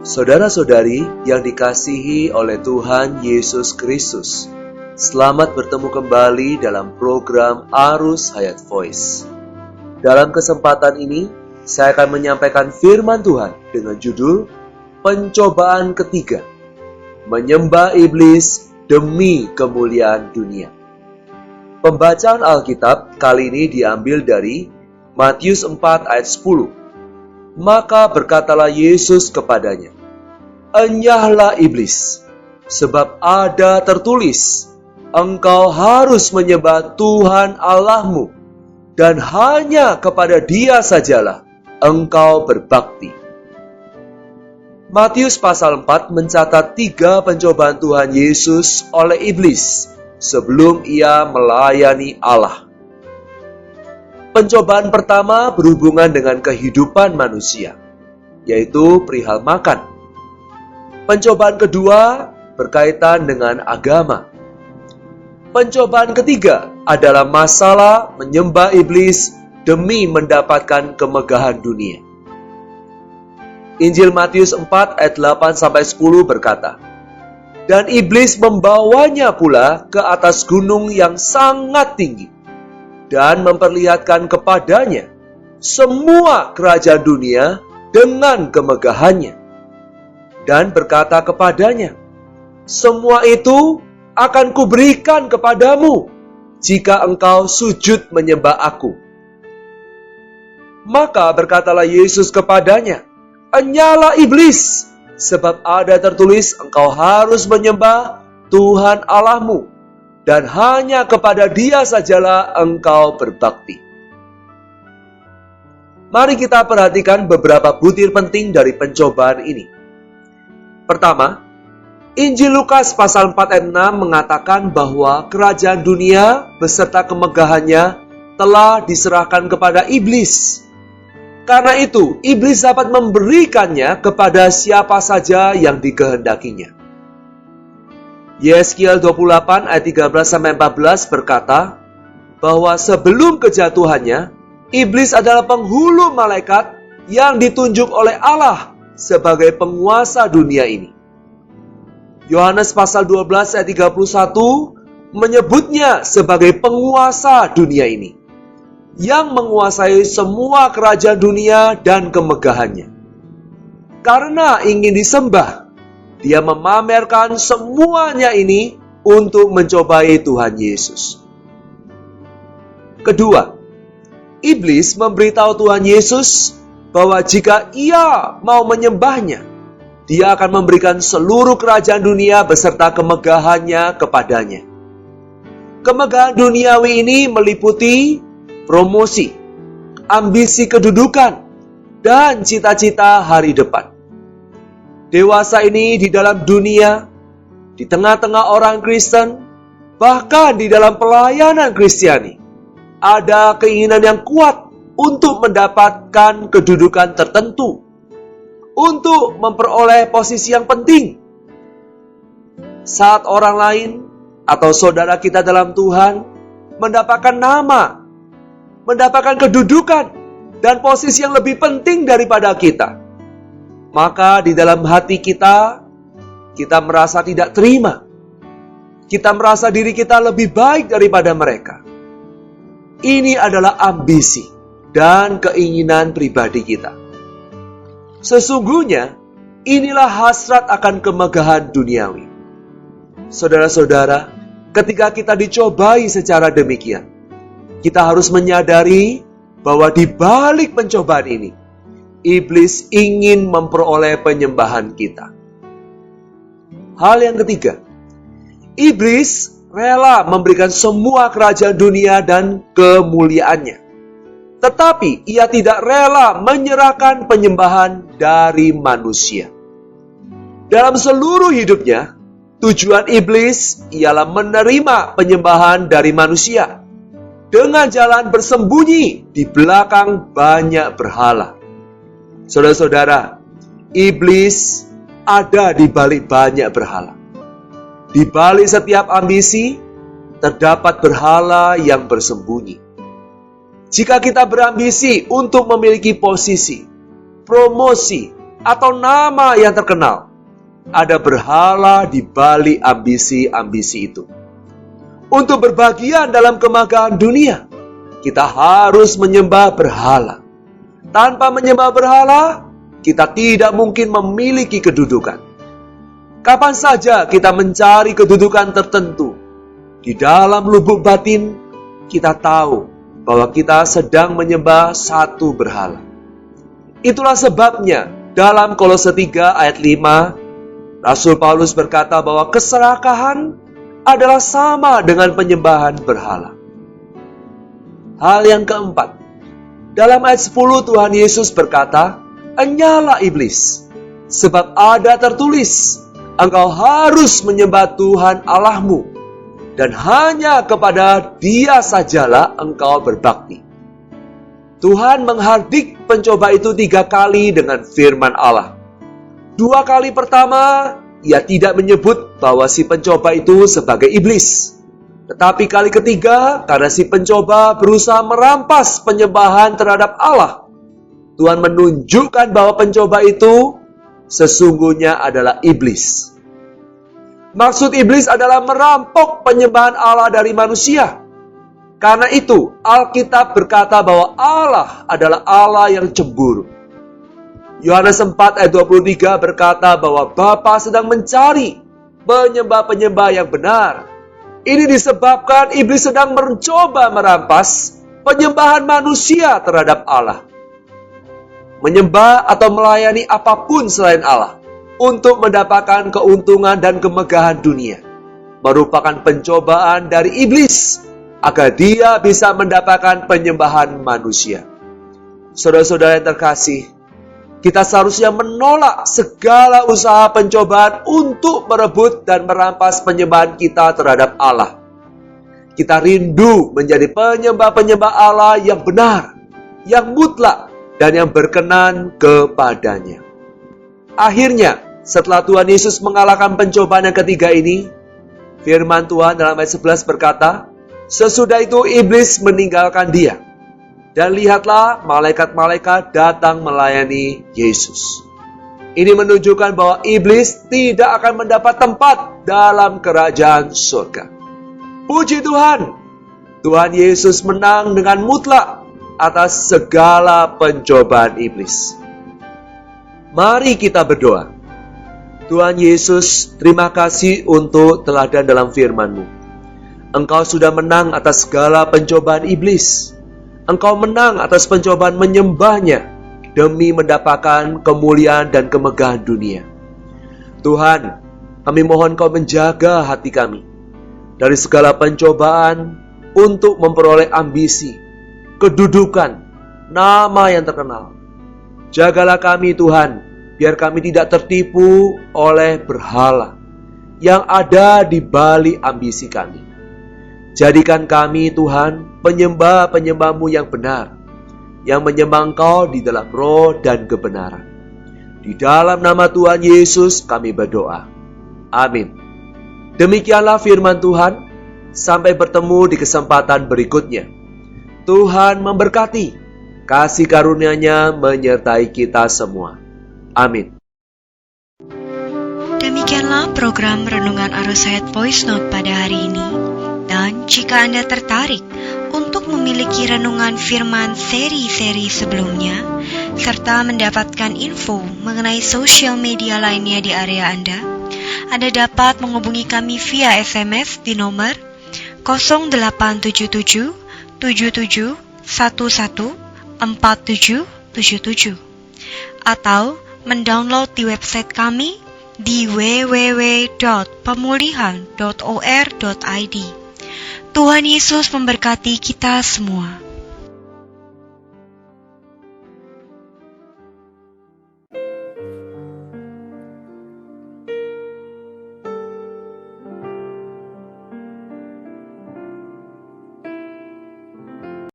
Saudara-saudari yang dikasihi oleh Tuhan Yesus Kristus, selamat bertemu kembali dalam program Arus Hayat Voice. Dalam kesempatan ini, saya akan menyampaikan firman Tuhan dengan judul Pencobaan Ketiga, Menyembah Iblis Demi Kemuliaan Dunia. Pembacaan Alkitab kali ini diambil dari Matius 4 ayat 10. Maka berkatalah Yesus kepadanya, "Enyahlah iblis, sebab ada tertulis, engkau harus menyembah Tuhan Allahmu, dan hanya kepada Dia sajalah engkau berbakti." Matius pasal 4 mencatat 3 pencobaan Tuhan Yesus oleh iblis sebelum ia melayani Allah. Pencobaan pertama berhubungan dengan kehidupan manusia, yaitu perihal makan. Pencobaan kedua berkaitan dengan agama. Pencobaan ketiga adalah masalah menyembah iblis demi mendapatkan kemegahan dunia. Injil Matius 4 ayat 8-10 berkata, "Dan iblis membawanya pula ke atas gunung yang sangat tinggi, dan memperlihatkan kepadanya semua kerajaan dunia dengan kemegahannya. Dan berkata kepadanya, semua itu akan kuberikan kepadamu, jika engkau sujud menyembah aku." Maka berkatalah Yesus kepadanya, "Enyahlah iblis, sebab ada tertulis, engkau harus menyembah Tuhan Allahmu, dan hanya kepada Dia sajalah engkau berbakti." Mari kita perhatikan beberapa butir penting dari pencobaan ini. Pertama, Injil Lukas pasal 4 ayat 6 mengatakan bahwa kerajaan dunia beserta kemegahannya telah diserahkan kepada iblis. Karena itu, iblis dapat memberikannya kepada siapa saja yang dikehendakinya. Yeskiel 28 ayat 13-14 berkata bahwa sebelum kejatuhannya, iblis adalah penghulu malaikat yang ditunjuk oleh Allah sebagai penguasa dunia ini. Yohanes pasal 12 ayat 31 menyebutnya sebagai penguasa dunia ini, yang menguasai semua kerajaan dunia dan kemegahannya. Karena ingin disembah, Dia memamerkan semuanya ini untuk mencobai Tuhan Yesus. Kedua, iblis memberitahu Tuhan Yesus bahwa jika ia mau menyembahnya, Dia akan memberikan seluruh kerajaan dunia beserta kemegahannya kepadanya. Kemegahan duniawi ini meliputi promosi, ambisi kedudukan, dan cita-cita hari depan. Dewasa ini di dalam dunia, di tengah-tengah orang Kristen, bahkan di dalam pelayanan Kristiani, ada keinginan yang kuat untuk mendapatkan kedudukan tertentu, untuk memperoleh posisi yang penting. Saat orang lain atau saudara kita dalam Tuhan mendapatkan nama, mendapatkan kedudukan dan posisi yang lebih penting daripada kita, maka di dalam hati kita merasa tidak terima. Kita merasa diri kita lebih baik daripada mereka. Ini adalah ambisi dan keinginan pribadi kita. Sesungguhnya, inilah hasrat akan kemegahan duniawi. Saudara-saudara, ketika kita dicobai secara demikian, kita harus menyadari bahwa di balik pencobaan ini, iblis ingin memperoleh penyembahan kita. Hal yang ketiga, iblis rela memberikan semua kerajaan dunia dan kemuliaannya. Tetapi ia tidak rela menyerahkan penyembahan dari manusia. Dalam seluruh hidupnya, tujuan iblis ialah menerima penyembahan dari manusia dengan jalan bersembunyi di belakang banyak berhala. Saudara-saudara, iblis ada di balik banyak berhala. Di balik setiap ambisi, terdapat berhala yang bersembunyi. Jika kita berambisi untuk memiliki posisi, promosi, atau nama yang terkenal. Ada berhala di balik ambisi-ambisi itu. Untuk berbahagia dalam kemegahan dunia, kita harus menyembah berhala. Tanpa menyembah berhala, kita tidak mungkin memiliki kedudukan. Kapan saja kita mencari kedudukan tertentu, di dalam lubuk batin kita tahu bahwa kita sedang menyembah satu berhala. Itulah sebabnya dalam Kolose 3 ayat 5, Rasul Paulus berkata bahwa keserakahan adalah sama dengan penyembahan berhala. Hal yang keempat, dalam ayat 10 Tuhan Yesus berkata, "Enyalah iblis, sebab ada tertulis, engkau harus menyembah Tuhan Allahmu, dan hanya kepada Dia sajalah engkau berbakti." Tuhan menghardik pencoba itu 3 kali dengan firman Allah. 2 kali pertama, Ia tidak menyebut bahwa si pencoba itu sebagai iblis. Tetapi kali ketiga, karena si pencoba berusaha merampas penyembahan terhadap Allah, Tuhan menunjukkan bahwa pencoba itu sesungguhnya adalah iblis. Maksud iblis adalah merampok penyembahan Allah dari manusia. Karena itu, Alkitab berkata bahwa Allah adalah Allah yang cemburu. Yohanes 4 ayat 23 berkata bahwa Bapa sedang mencari penyembah-penyembah yang benar. Ini disebabkan iblis sedang mencoba merampas penyembahan manusia terhadap Allah. Menyembah atau melayani apapun selain Allah untuk mendapatkan keuntungan dan kemegahan dunia merupakan pencobaan dari iblis agar dia bisa mendapatkan penyembahan manusia. Saudara-saudara yang terkasih, kita seharusnya menolak segala usaha pencobaan untuk merebut dan merampas penyembahan kita terhadap Allah. Kita rindu menjadi penyembah-penyembah Allah yang benar, yang mutlak, dan yang berkenan kepadanya. Akhirnya, setelah Tuhan Yesus mengalahkan pencobaan yang ketiga ini, firman Tuhan dalam ayat 11 berkata, "Sesudah itu iblis meninggalkan dia. Dan lihatlah malaikat-malaikat datang melayani Yesus." Ini menunjukkan bahwa iblis tidak akan mendapat tempat dalam kerajaan surga. Puji Tuhan, Tuhan Yesus menang dengan mutlak atas segala pencobaan iblis. Mari kita berdoa. Tuhan Yesus, terima kasih untuk teladan dalam firman-Mu. Engkau sudah menang atas segala pencobaan iblis. Engkau menang atas pencobaan menyembahnya demi mendapatkan kemuliaan dan kemegahan dunia. Tuhan, kami mohon Kau menjaga hati kami dari segala pencobaan untuk memperoleh ambisi, kedudukan, nama yang terkenal. Jagalah kami Tuhan, biar kami tidak tertipu oleh berhala yang ada di balik ambisi kami. Jadikan kami Tuhan penyembah-penyembah-Mu yang benar, yang menyembah Engkau di dalam roh dan kebenaran. Di dalam nama Tuhan Yesus kami berdoa. Amin. Demikianlah firman Tuhan. Sampai bertemu di kesempatan berikutnya. Tuhan memberkati. Kasih karunia-Nya menyertai kita semua. Amin. Demikianlah program Renungan Arus Hayat Voice Note pada hari ini. Dan jika Anda tertarik untuk memiliki renungan firman seri-seri sebelumnya, serta mendapatkan info mengenai sosial media lainnya di area Anda dapat menghubungi kami via SMS di nomor 0877 77 11 4777 atau mendownload di website kami di www.pemulihan.or.id. Tuhan Yesus memberkati kita semua.